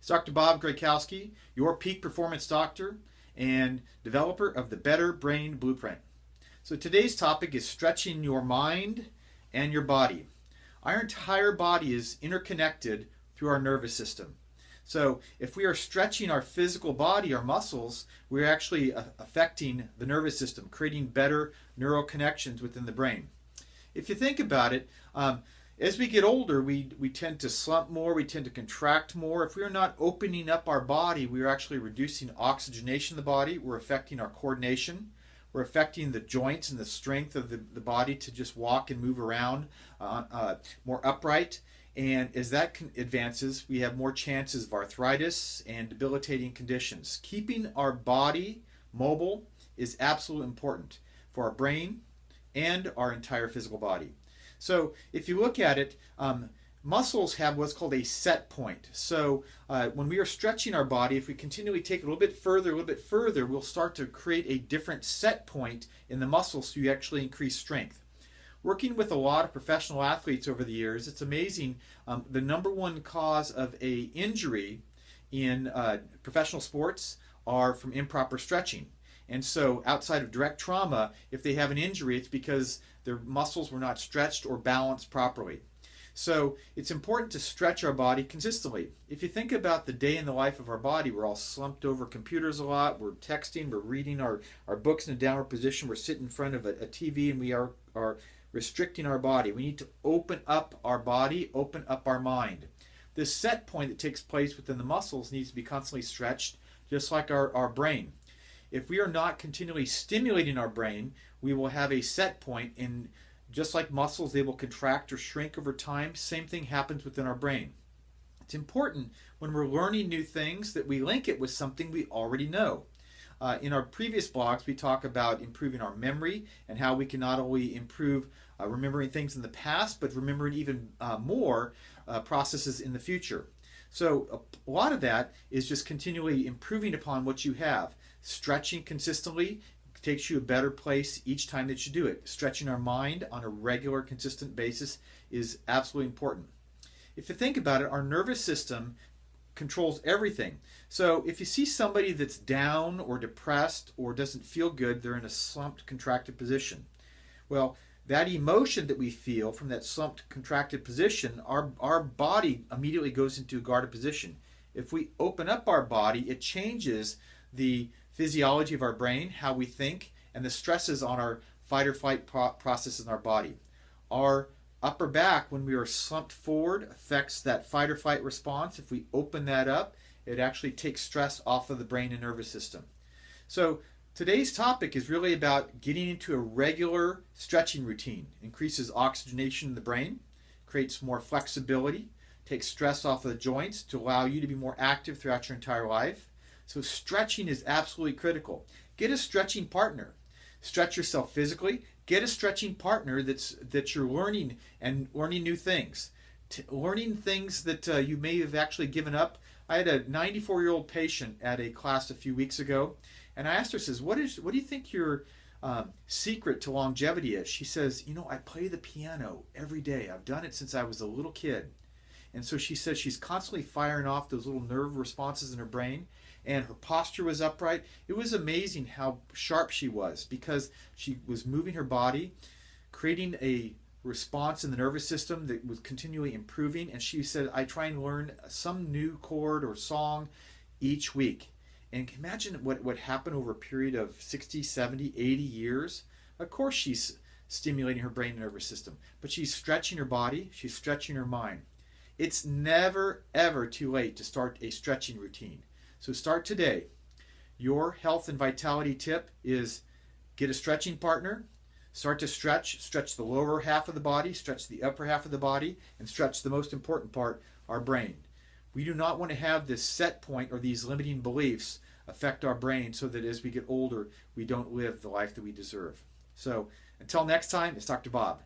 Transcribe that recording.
Dr. Bob Graykowski, your peak performance doctor and developer of the Better Brain Blueprint. So today's topic is stretching your mind and your body. Our entire body is interconnected through our nervous system. So if we are stretching our physical body, our muscles, we're actually affecting the nervous system, creating better neural connections within the brain. If you think about it, as we get older, we tend to slump more, we tend to contract more. If we are not opening up our body, we are actually reducing oxygenation in the body. We're affecting our coordination. We're affecting the joints and the strength of the body to just walk and move around more upright. And as that advances, we have more chances of arthritis and debilitating conditions. Keeping our body mobile is absolutely important for our brain and our entire physical body. So if you look at it, muscles have what's called a set point. So when we are stretching our body, if we continually take it a little bit further, we'll start to create a different set point in the muscles so you actually increase strength. Working with a lot of professional athletes over the years, it's amazing. The number one cause of a injury in professional sports are from improper stretching. And so outside of direct trauma, if they have an injury, it's because their muscles were not stretched or balanced properly. So it's important to stretch our body consistently. If you think about the day in the life of our body, we're all slumped over computers a lot, we're texting, we're reading our books in a downward position, we're sitting in front of a TV, and we are restricting our body. We need to open up our body, open up our mind. This set point that takes place within the muscles needs to be constantly stretched, just like our brain. If we are not continually stimulating our brain, we will have a set point, and just like muscles, they will contract or shrink over time. Same thing happens within our brain. It's important when we're learning new things that we link it with something we already know. In our previous blogs, we talk about improving our memory and how we can not only improve remembering things in the past, but remembering even more processes in the future. So a lot of that is just continually improving upon what you have. Stretching consistently takes you a better place each time that you do it. Stretching our mind on a regular, consistent basis is absolutely important. If you think about it, our nervous system controls everything. So if you see somebody that's down or depressed or doesn't feel good, they're in a slumped, contracted position. Well, that emotion that we feel from that slumped, contracted position, our body immediately goes into a guarded position. If we open up our body, it changes the physiology of our brain, how we think, and the stresses on our fight or flight processes in our body. Our upper back, when we are slumped forward, affects that fight or flight response. If we open that up, it actually takes stress off of the brain and nervous system. So today's topic is really about getting into a regular stretching routine. Increases oxygenation in the brain, creates more flexibility, takes stress off of the joints to allow you to be more active throughout your entire life. So stretching is absolutely critical. Get a stretching partner. Stretch yourself physically. Get a stretching partner that you're learning new things. Learning things that you may have actually given up. I had a 94-year-old patient at a class a few weeks ago, and I asked her, says, what do you think your secret to longevity is? She says, I play the piano every day. I've done it since I was a little kid. And so she says she's constantly firing off those little nerve responses in her brain, and her posture was upright. It was amazing how sharp she was because she was moving her body, creating a response in the nervous system that was continually improving. And she said, I try and learn some new chord or song each week. And imagine what happened over a period of 60, 70, 80 years. Of course she's stimulating her brain and nervous system, but she's stretching her body, she's stretching her mind. It's never, ever too late to start a stretching routine. So start today. Your health and vitality tip is get a stretching partner, start to stretch the lower half of the body, stretch the upper half of the body, and stretch the most important part, our brain. We do not want to have this set point or these limiting beliefs affect our brain so that as we get older, we don't live the life that we deserve. So until next time, it's Dr. Bob.